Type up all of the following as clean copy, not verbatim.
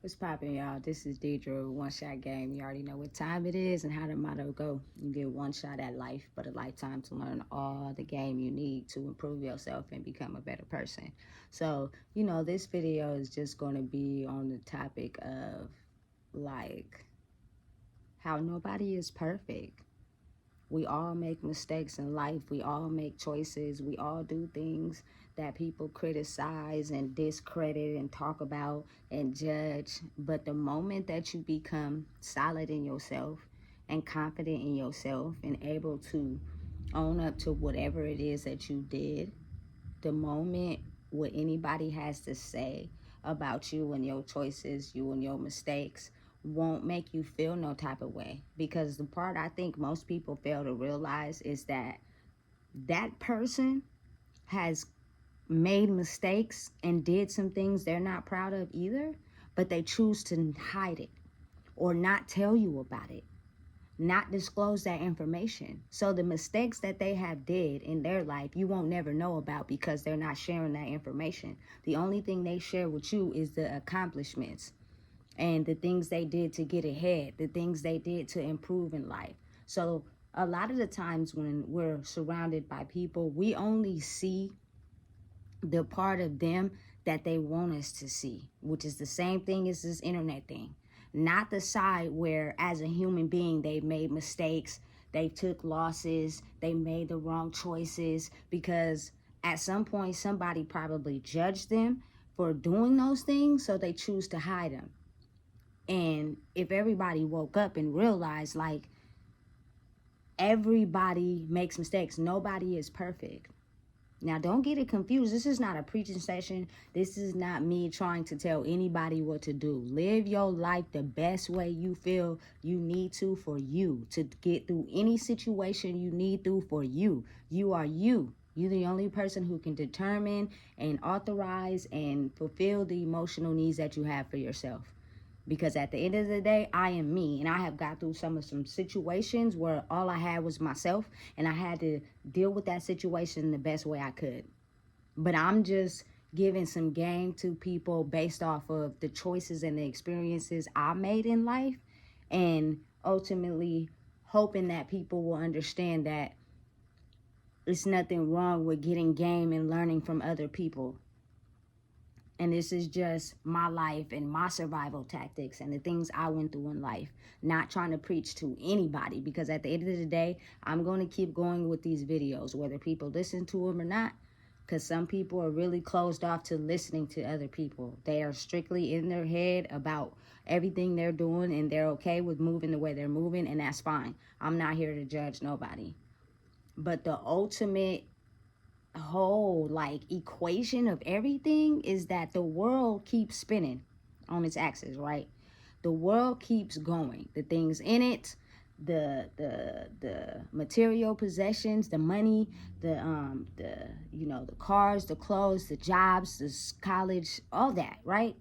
What's poppin', y'all? This is Deidre with One Shot Game. You already know what time it is and how the motto go. You get one shot at life, but a lifetime to learn all the game you need to improve yourself and become a better person. So, this video is just going to be on the topic of like how nobody is perfect. We all make mistakes in life. We all make choices. We all do things that people criticize and discredit and talk about and judge. But the moment that you become solid in yourself and confident in yourself and able to own up to whatever it is that you did, the moment what anybody has to say about you and your choices, you and your mistakes, won't make you feel no type of way. Because the part I think most people fail to realize is that that person has made mistakes and did some things they're not proud of either, but they choose to hide it or not tell you about it, not disclose that information. So the mistakes that they have did in their life, you won't never know about because they're not sharing that information. The only thing they share with you is the accomplishments and the things they did to get ahead, the things they did to improve in life. So a lot of the times when we're surrounded by people, we only see the part of them that they want us to see, which is the same thing as this internet thing. Not the side where, as a human being, they made mistakes, they took losses, they made the wrong choices, because at some point somebody probably judged them for doing those things, so they choose to hide them. And if everybody woke up and realized, like, everybody makes mistakes, nobody is perfect. Now, don't get it confused. This is not a preaching session. This is not me trying to tell anybody what to do. Live your life the best way you feel you need to for you, to get through any situation you need through for you. You are you. You're the only person who can determine and authorize and fulfill the emotional needs that you have for yourself. Because at the end of the day, I am me, and I have got through some situations where all I had was myself, and I had to deal with that situation the best way I could. But I'm just giving some game to people based off of the choices and the experiences I made in life, and ultimately hoping that people will understand that it's nothing wrong with getting game and learning from other people. And this is just my life and my survival tactics and the things I went through in life. Not trying to preach to anybody, because at the end of the day, I'm going to keep going with these videos, whether people listen to them or not. Because some people are really closed off to listening to other people. They are strictly in their head about everything they're doing, and they're okay with moving the way they're moving, and that's fine. I'm not here to judge nobody. But the ultimate whole equation of everything is that the world keeps spinning on its axis, right? The world keeps going. The things in it, the material possessions, the money, the cars, the clothes, the jobs, the college, all that, right?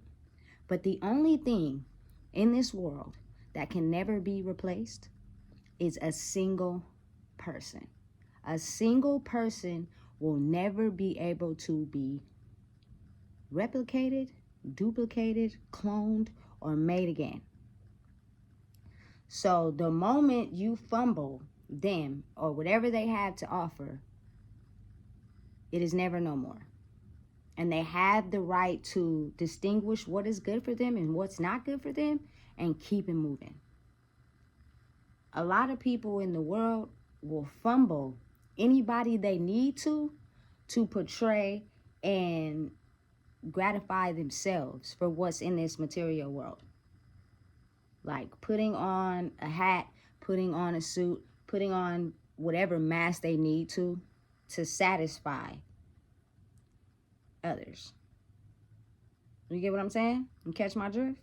But the only thing in this world that can never be replaced is a single person. A single person will never be able to be replicated, duplicated, cloned, or made again. So the moment you fumble them or whatever they have to offer, it is never no more. And they have the right to distinguish what is good for them and what's not good for them and keep it moving. A lot of people in the world will fumble anybody they need to portray and gratify themselves for what's in this material world. Like putting on a hat, putting on a suit, putting on whatever mask they need to satisfy others. You get what I'm saying? You catch my drift?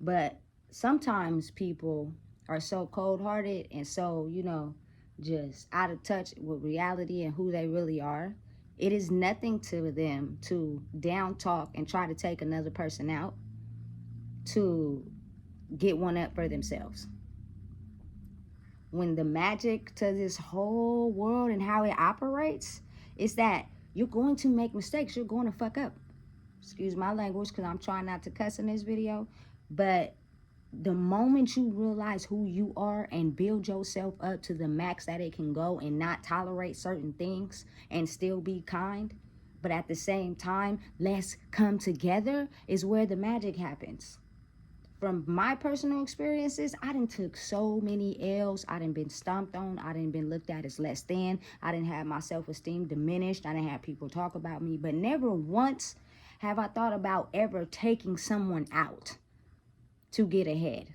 But sometimes people are so cold-hearted and so, just out of touch with reality and who they really are. It is nothing to them to down talk and try to take another person out to get one up for themselves. When the magic to this whole world and how it operates is that you're going to make mistakes, you're going to fuck up. Excuse my language, because I'm trying not to cuss in this video. But the moment you realize who you are and build yourself up to the max that it can go and not tolerate certain things and still be kind, but at the same time, let's come together, is where the magic happens. From my personal experiences, I done took so many L's. I done been stomped on. I done been looked at as less than. I done had my self-esteem diminished. I done had people talk about me. But never once have I thought about ever taking someone out to get ahead.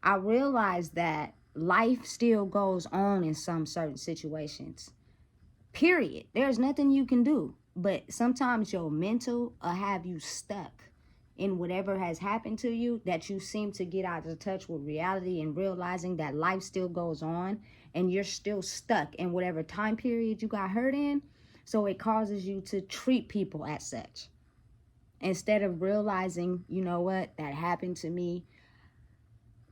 I realized that life still goes on in some certain situations. Period. There's nothing you can do. But sometimes your mental will have you stuck in whatever has happened to you, that you seem to get out of touch with reality and realizing that life still goes on and you're still stuck in whatever time period you got hurt in. So it causes you to treat people as such. Instead of realizing, you know what, that happened to me.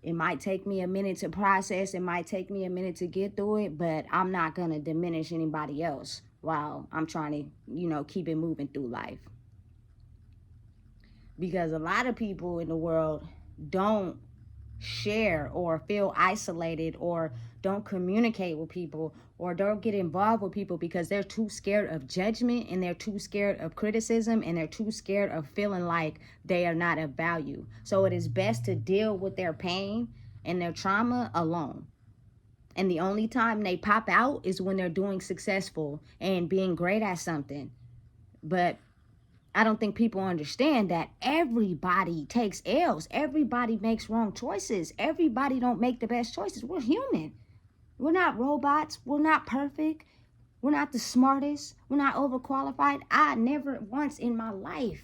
It might take me a minute to process. It might take me a minute to get through it, but I'm not going to diminish anybody else while I'm trying to, keep it moving through life. Because a lot of people in the world don't share or feel isolated or don't communicate with people or don't get involved with people because they're too scared of judgment and they're too scared of criticism and they're too scared of feeling like they are not of value. So it is best to deal with their pain and their trauma alone. And the only time they pop out is when they're doing successful and being great at something. But I don't think people understand that everybody takes L's. Everybody makes wrong choices. Everybody don't make the best choices. We're human. We're not robots. We're not perfect. We're not the smartest. We're not overqualified. I never once in my life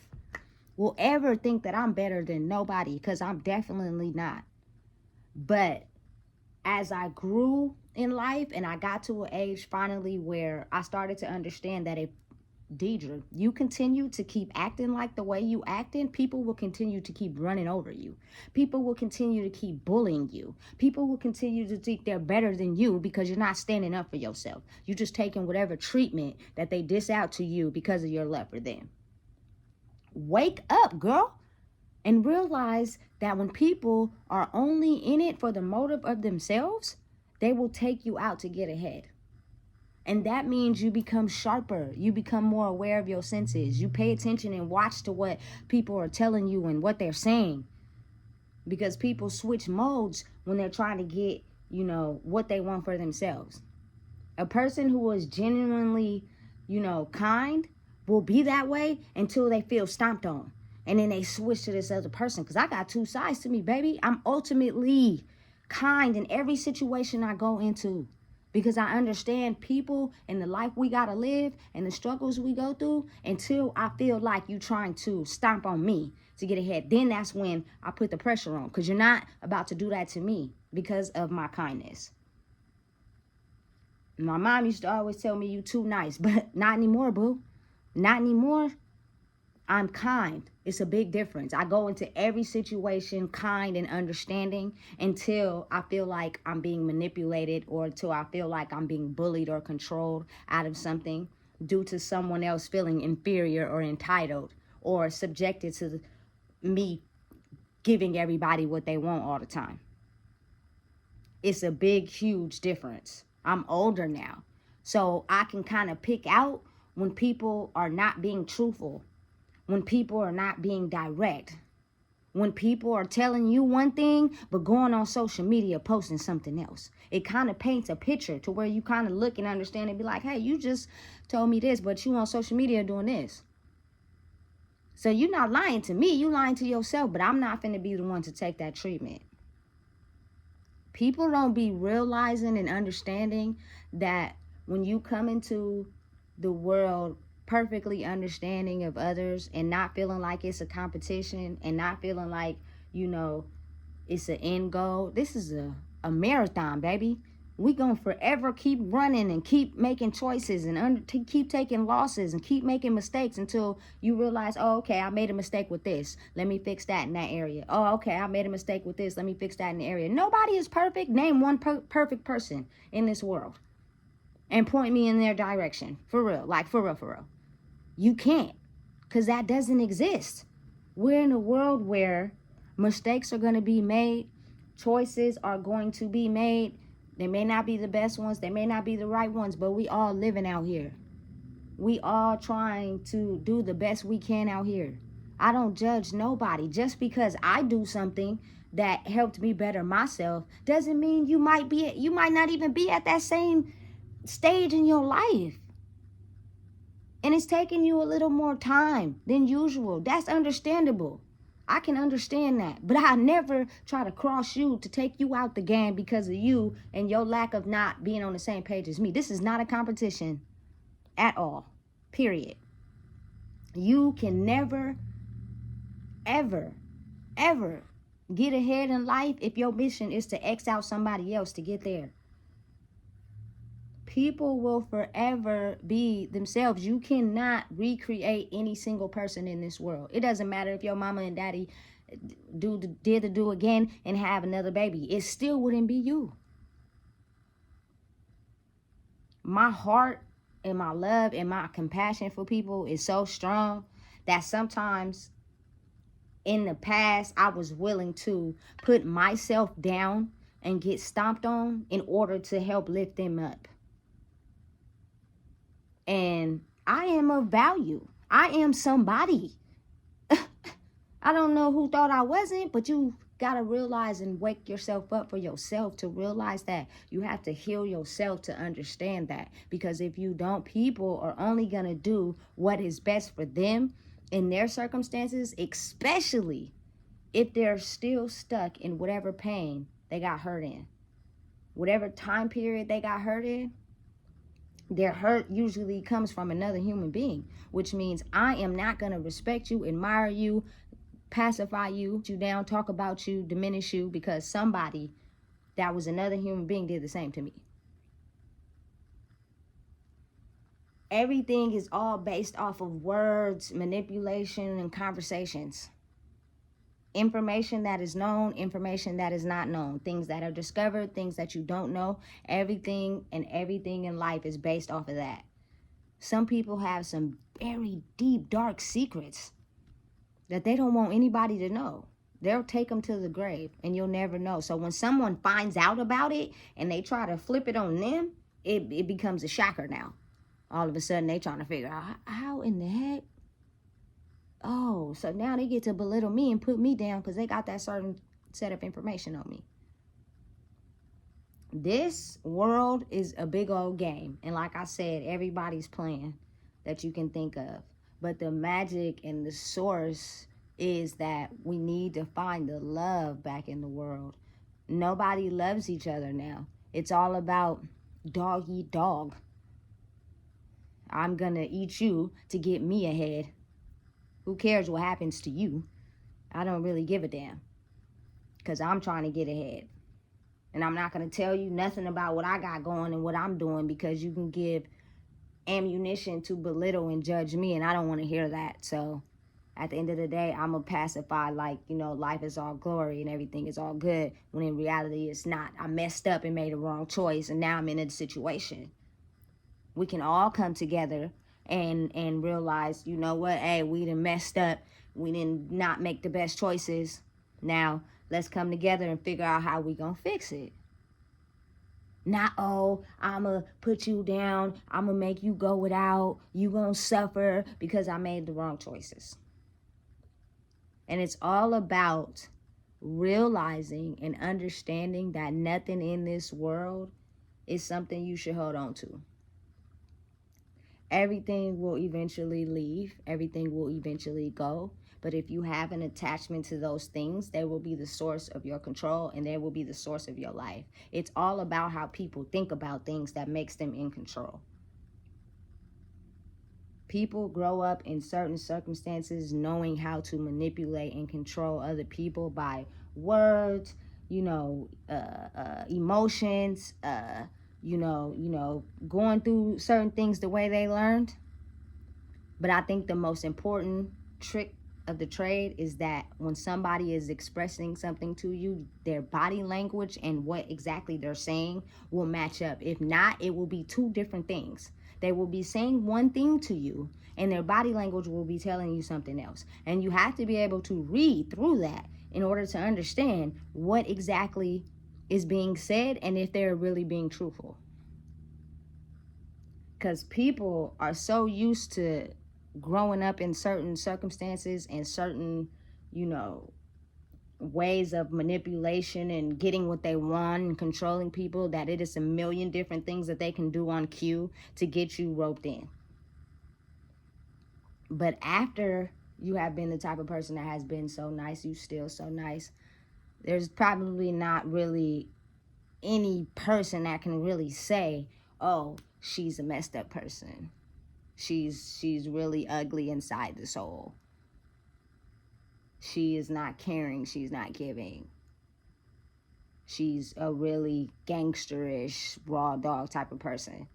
will ever think that I'm better than nobody, because I'm definitely not. But as I grew in life and I got to an age finally where I started to understand that if Deidre, you continue to keep acting like the way you acting, people will continue to keep running over you. People will continue to keep bullying you. People will continue to think they're better than you because you're not standing up for yourself. You're just taking whatever treatment that they dish out to you because of your love for them. Wake up, girl, and realize that when people are only in it for the motive of themselves, they will take you out to get ahead. And that means you become sharper. You become more aware of your senses. You pay attention and watch to what people are telling you and what they're saying. Because people switch modes when they're trying to get, what they want for themselves. A person who is genuinely, kind will be that way until they feel stomped on. And then they switch to this other person. Because I got two sides to me, baby. I'm ultimately kind in every situation I go into. Because I understand people and the life we gotta live and the struggles we go through until I feel like you trying to stomp on me to get ahead. Then that's when I put the pressure on, because you're not about to do that to me because of my kindness. My mom used to always tell me you too nice, but not anymore, boo. Not anymore. I'm kind. It's a big difference. I go into every situation kind and understanding until I feel like I'm being manipulated or until I feel like I'm being bullied or controlled out of something due to someone else feeling inferior or entitled or subjected to me giving everybody what they want all the time. It's a big, huge difference. I'm older now, so I can kind of pick out when people are not being truthful. When people are not being direct, when people are telling you one thing, but going on social media posting something else. It kind of paints a picture to where you kind of look and understand and be like, hey, you just told me this, but you on social media doing this. So you're not lying to me, you lying to yourself, but I'm not finna be the one to take that treatment. People don't be realizing and understanding that when you come into the world perfectly understanding of others and not feeling like it's a competition and not feeling like, it's an end goal. This is a marathon, baby. We gonna forever keep running and keep making choices and keep taking losses and keep making mistakes until you realize, oh, okay, I made a mistake with this. Let me fix that in that area. Oh, okay, I made a mistake with this. Let me fix that in the area. Nobody is perfect. Name one perfect person in this world and point me in their direction. For real, like for real. You can't. because that doesn't exist. We're in a world where mistakes are going to be made, choices are going to be made. They may not be the best ones, they may not be the right ones, but we all living out here. We all trying to do the best we can out here. I don't judge nobody. Just because I do something that helped me better myself doesn't mean you might not even be at that same stage in your life. And it's taking you a little more time than usual. That's understandable. I can understand that. But I never try to cross you to take you out the game because of you and your lack of not being on the same page as me. This is not a competition at all. Period. You can never, ever, ever get ahead in life if your mission is to X out somebody else to get there. People will forever be themselves. You cannot recreate any single person in this world. It doesn't matter if your mama and daddy did the do again and have another baby. It still wouldn't be you. My heart and my love and my compassion for people is so strong that sometimes in the past I was willing to put myself down and get stomped on in order to help lift them up. And I am of value. I am somebody. I don't know who thought I wasn't, but you got to realize and wake yourself up for yourself to realize that you have to heal yourself to understand that. Because if you don't, people are only going to do what is best for them in their circumstances, especially if they're still stuck in whatever pain they got hurt in. Whatever time period they got hurt in, their hurt usually comes from another human being, which means I am not going to respect you, admire you, pacify you down, talk about you, diminish you, because somebody that was another human being did the same to me. Everything is all based off of words, manipulation, and conversations. Information that is known, information that is not known, things that are discovered, things that you don't know. Everything in life is based off of that. Some people have some very deep, dark secrets that they don't want anybody to know. They'll take them to the grave and you'll never know. So when someone finds out about it and they try to flip it on them, it becomes a shocker now. All of a sudden they trying to figure out how in the heck. Oh, so now they get to belittle me and put me down because they got that certain set of information on me. This world is a big old game. And like I said, everybody's playing that you can think of. But the magic and the source is that we need to find the love back in the world. Nobody loves each other now. It's all about dog eat dog. I'm going to eat you to get me ahead. Who cares what happens to you? I don't really give a damn. Because I'm trying to get ahead. And I'm not going to tell you nothing about what I got going and what I'm doing because you can give ammunition to belittle and judge me. And I don't want to hear that. So at the end of the day, I'm going to pacify like, life is all glory and everything is all good. When in reality, it's not. I messed up and made a wrong choice. And now I'm in a situation. We can all come together and realize, you know what, hey, we done messed up. We didn't not make the best choices. Now, let's come together and figure out how we gonna fix it. Not, oh, I'ma put you down. I'ma make you go without. You gonna suffer because I made the wrong choices. And it's all about realizing and understanding that nothing in this world is something you should hold on to. Everything will eventually leave. Everything will eventually go. But if you have an attachment to those things, they will be the source of your control and they will be the source of your life. It's all about how people think about things that makes them in control. People grow up in certain circumstances knowing how to manipulate and control other people by words, emotions, going through certain things the way they learned. But I think the most important trick of the trade is that when somebody is expressing something to you, their body language and what exactly they're saying will match up. If not, it will be two different things. They will be saying one thing to you, and their body language will be telling you something else. And you have to be able to read through that in order to understand what exactly is being said and if they're really being truthful. Because people are so used to growing up in certain circumstances and certain, ways of manipulation and getting what they want and controlling people, that it is a million different things that they can do on cue to get you roped in. But after you have been the type of person that has been so nice, you still so nice, there's probably not really any person that can really say, oh, she's a messed up person. She's really ugly inside the soul. She is not caring. She's not giving. She's a really gangsterish, raw dog type of person.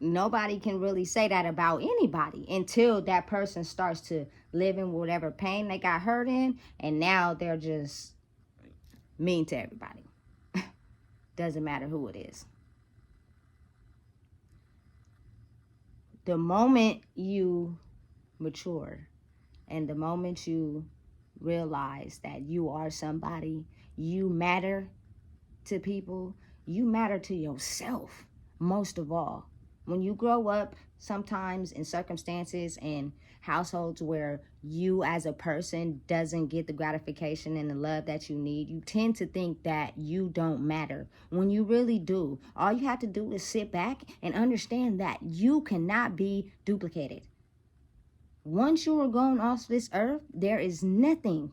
Nobody can really say that about anybody until that person starts to live in whatever pain they got hurt in, and now they're just mean to everybody. Doesn't matter who it is. The moment you mature and the moment you realize that you are somebody, you matter to people, you matter to yourself most of all. When you grow up sometimes in circumstances and households where you as a person doesn't get the gratification and the love that you need, you tend to think that you don't matter when you really do. All you have to do is sit back and understand that you cannot be duplicated. Once you are gone off this earth, there is nothing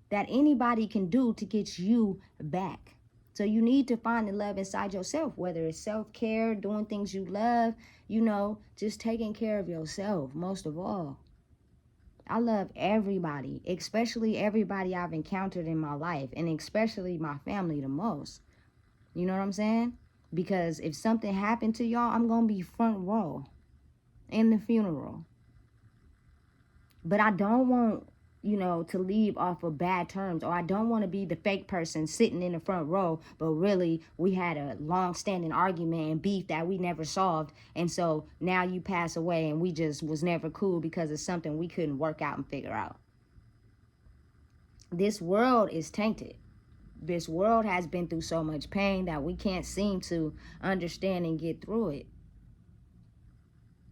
that anybody can do to get you back. So you need to find the love inside yourself, whether it's self-care, doing things you love, just taking care of yourself most of all. I love everybody, especially everybody I've encountered in my life, and especially my family the most. You know what I'm saying? Because if something happened to y'all, I'm going to be front row in the funeral. But I don't want, to leave off of bad terms, or I don't want to be the fake person sitting in the front row, but really we had a long-standing argument and beef that we never solved, and so now you pass away and we just was never cool because of something we couldn't work out and figure out. This world is tainted. This world has been through so much pain that we can't seem to understand and get through it.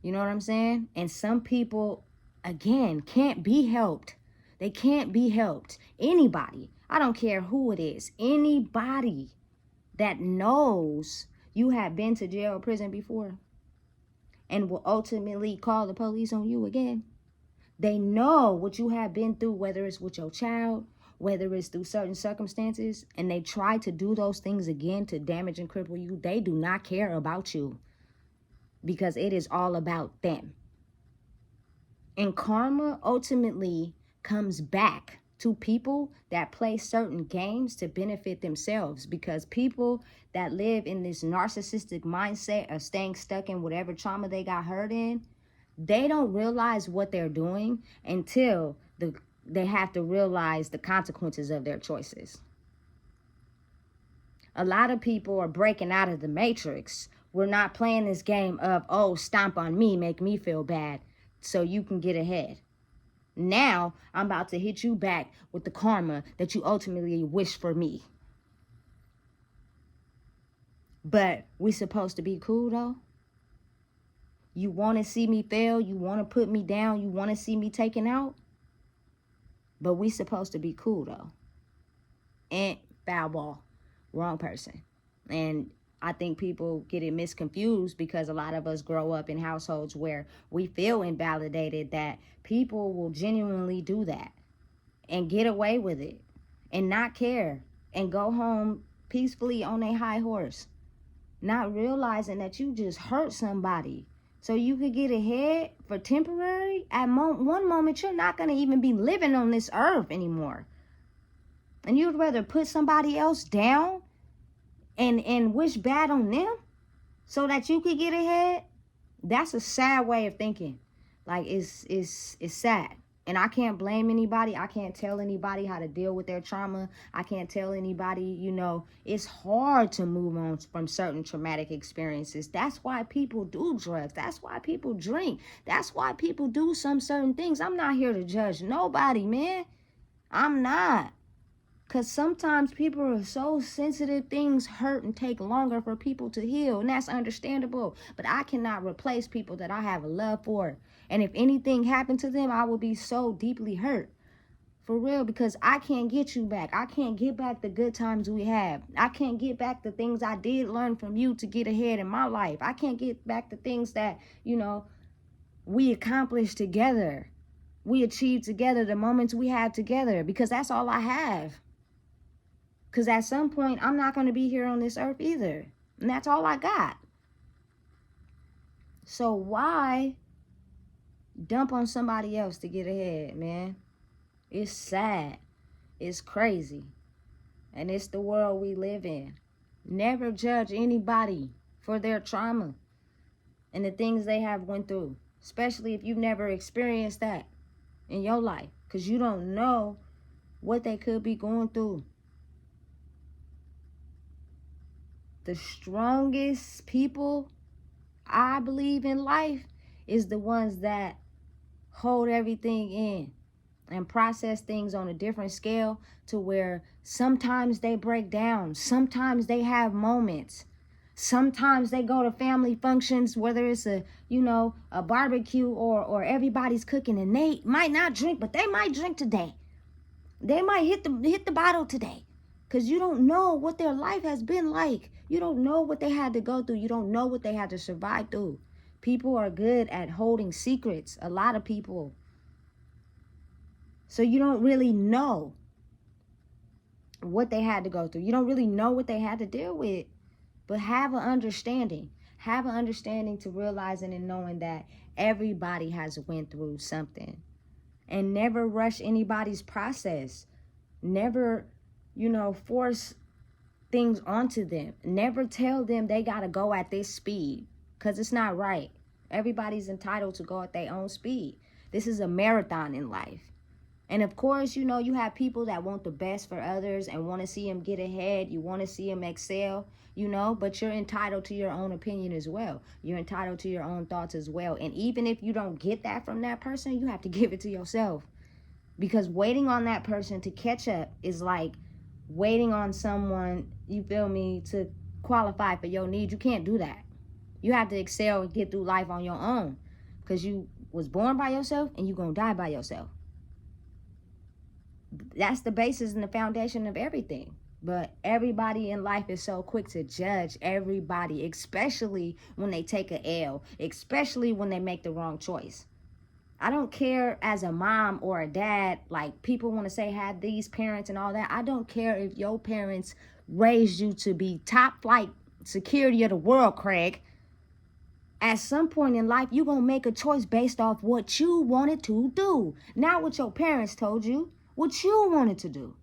You know what I'm saying? And some people, again, can't be helped. They can't be helped. Anybody, I don't care who it is, anybody that knows you have been to jail or prison before and will ultimately call the police on you again, they know what you have been through, whether it's with your child, whether it's through certain circumstances, and they try to do those things again to damage and cripple you. They do not care about you because it is all about them. And karma ultimately comes back to people that play certain games to benefit themselves, because people that live in this narcissistic mindset of staying stuck in whatever trauma they got hurt in, they don't realize what they're doing until they have to realize the consequences of their choices. A lot of people are breaking out of the matrix. We're not playing this game of, oh, stomp on me, make me feel bad so you can get ahead. Now I'm about to hit you back with the karma that you ultimately wish for me. But we supposed to be cool though? You want to see me fail? You want to put me down? You want to see me taken out? But we supposed to be cool though. And foul ball. Wrong person. And I think people get it misconfused because a lot of us grow up in households where we feel invalidated, that people will genuinely do that and get away with it and not care and go home peacefully on a high horse, not realizing that you just hurt somebody so you could get ahead for temporary. At one moment, you're not going to even be living on this earth anymore. And you'd rather put somebody else down and wish bad on them so that you could get ahead. That's a sad way of thinking. Like, it's sad. And I can't blame anybody. I can't tell anybody how to deal with their trauma. I can't tell anybody, it's hard to move on from certain traumatic experiences. That's why people do drugs. That's why people drink. That's why people do some certain things. I'm not here to judge nobody, man. I'm not. Because sometimes people are so sensitive, things hurt and take longer for people to heal. And that's understandable. But I cannot replace people that I have a love for. And if anything happened to them, I will be so deeply hurt. For real, because I can't get you back. I can't get back the good times we have. I can't get back the things I did learn from you to get ahead in my life. I can't get back the things that, we accomplished together. We achieved together, the moments we had together, because that's all I have. Because at some point, I'm not going to be here on this earth either. And that's all I got. So why dump on somebody else to get ahead, man? It's sad. It's crazy. And it's the world we live in. Never judge anybody for their trauma and the things they have went through. Especially if you've never experienced that in your life. Because you don't know what they could be going through. The strongest people, I believe, in life is the ones that hold everything in and process things on a different scale, to where sometimes they break down. Sometimes they have moments. Sometimes they go to family functions, whether it's a barbecue or everybody's cooking, and they might not drink, but they might drink today. They might hit the bottle today. Because you don't know what their life has been like. You don't know what they had to go through. You don't know what they had to survive through. People are good at holding secrets. A lot of people. So you don't really know what they had to go through. You don't really know what they had to deal with. But have an understanding. Have an understanding to realizing and knowing that everybody has went through something. And never rush anybody's process. Never force things onto them. Never tell them they got to go at this speed, because it's not right. Everybody's entitled to go at their own speed. This is a marathon in life. And of course, you have people that want the best for others and want to see them get ahead. You want to see them excel, but you're entitled to your own opinion as well. You're entitled to your own thoughts as well. And even if you don't get that from that person, you have to give it to yourself. Because waiting on that person to catch up is like waiting on someone, to qualify for your needs. You can't do that. You have to excel and get through life on your own, because you was born by yourself and you're going to die by yourself. That's the basis and the foundation of everything. But everybody in life is so quick to judge everybody, especially when they take an L, especially when they make the wrong choice. I don't care as a mom or a dad, like people want to say have these parents and all that. I don't care if your parents raised you to be top flight security of the world, Craig. At some point in life, you're going to make a choice based off what you wanted to do. Not what your parents told you, what you wanted to do.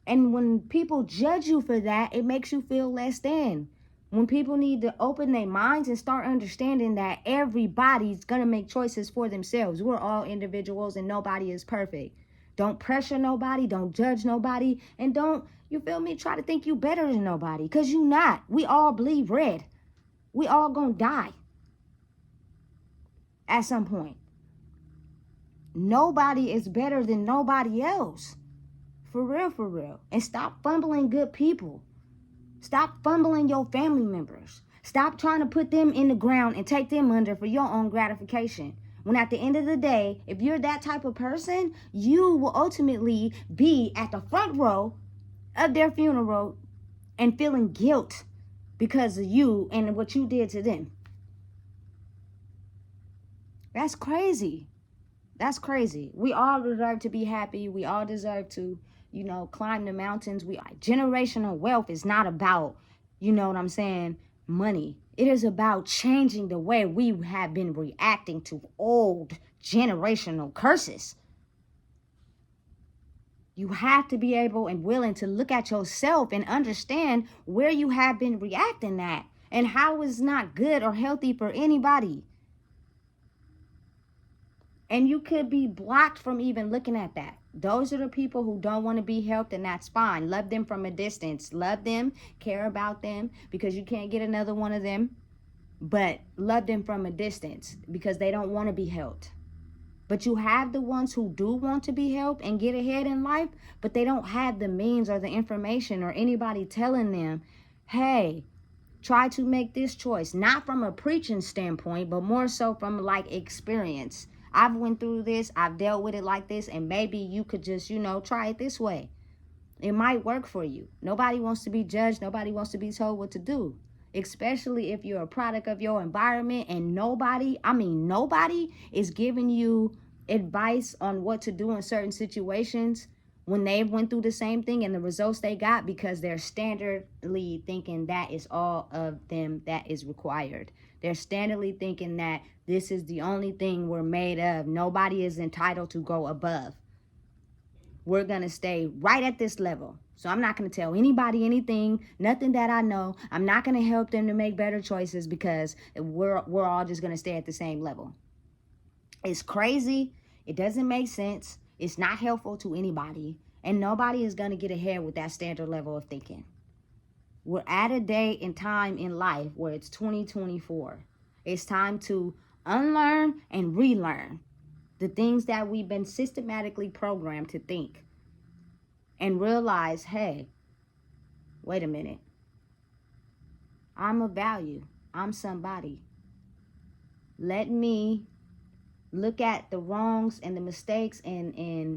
And when people judge you for that, it makes you feel less than. When people need to open their minds and start understanding that everybody's going to make choices for themselves. We're all individuals and nobody is perfect. Don't pressure nobody. Don't judge nobody. And don't, try to think you better than nobody. Because you not. We all bleed red. We all going to die at some point. Nobody is better than nobody else. For real, for real. And stop fumbling good people. Stop fumbling your family members. Stop trying to put them in the ground and take them under for your own gratification. When at the end of the day, if you're that type of person, you will ultimately be at the front row of their funeral and feeling guilt because of you and what you did to them. That's crazy. That's crazy. We all deserve to be happy. We all deserve to, climb the mountains. Generational wealth is not about, money. It is about changing the way we have been reacting to old generational curses. You have to be able and willing to look at yourself and understand where you have been reacting at and how it's not good or healthy for anybody. And you could be blocked from even looking at that. Those are the people who don't want to be helped, and that's fine. Love them from a distance. Love them, care about them, because you can't get another one of them. But love them from a distance because they don't want to be helped. But you have the ones who do want to be helped and get ahead in life, but they don't have the means or the information or anybody telling them, hey, try to make this choice. Not from a preaching standpoint, but more so from like experience. I've went through this, I've dealt with it like this, and maybe you could just, try it this way. It might work for you. Nobody wants to be judged. Nobody wants to be told what to do, especially if you're a product of your environment and nobody is giving you advice on what to do in certain situations when they went through the same thing and the results they got, because they're standardly thinking that is all of them that is required. They're standardly thinking that this is the only thing we're made of. Nobody is entitled to go above. We're going to stay right at this level. So I'm not going to tell anybody anything, nothing that I know. I'm not going to help them to make better choices because we're all just going to stay at the same level. It's crazy. It doesn't make sense. It's not helpful to anybody. And nobody is going to get ahead with that standard level of thinking. We're at a day in time in life where it's 2024. It's time to unlearn and relearn the things that we've been systematically programmed to think, and realize, hey, wait a minute. I'm of value. I'm somebody. Let me look at the wrongs and the mistakes and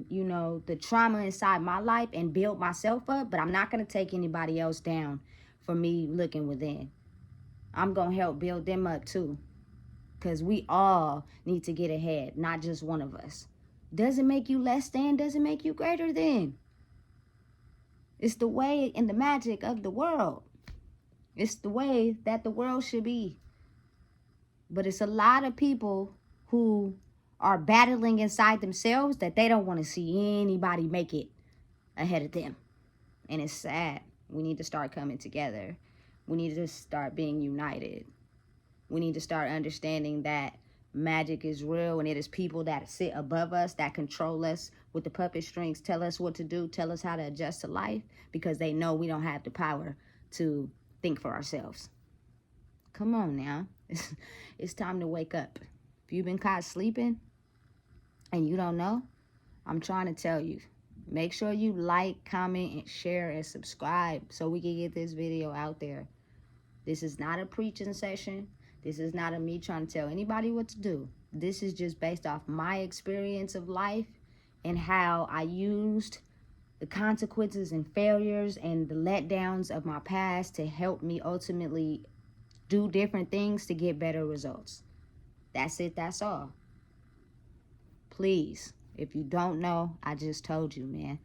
the trauma inside my life and build myself up, but I'm not going to take anybody else down for me looking within. I'm going to help build them up too. Because we all need to get ahead, not just one of us. Doesn't make you less than, doesn't make you greater than. It's the way and the magic of the world. It's the way that the world should be. But it's a lot of people who are battling inside themselves that they don't want to see anybody make it ahead of them. And it's sad. We need to start coming together. We need to start being united. We need to start understanding that magic is real, and it is people that sit above us, that control us with the puppet strings, tell us what to do, tell us how to adjust to life, because they know we don't have the power to think for ourselves. Come on now. It's time to wake up. If you've been caught sleeping and you don't know, I'm trying to tell you. Make sure you like, comment, and share, and subscribe so we can get this video out there. This is not a preaching session. This is not a me trying to tell anybody what to do. This is just based off my experience of life and how I used the consequences and failures and the letdowns of my past to help me ultimately do different things to get better results. That's it. That's all. Please, if you don't know, I just told you, man.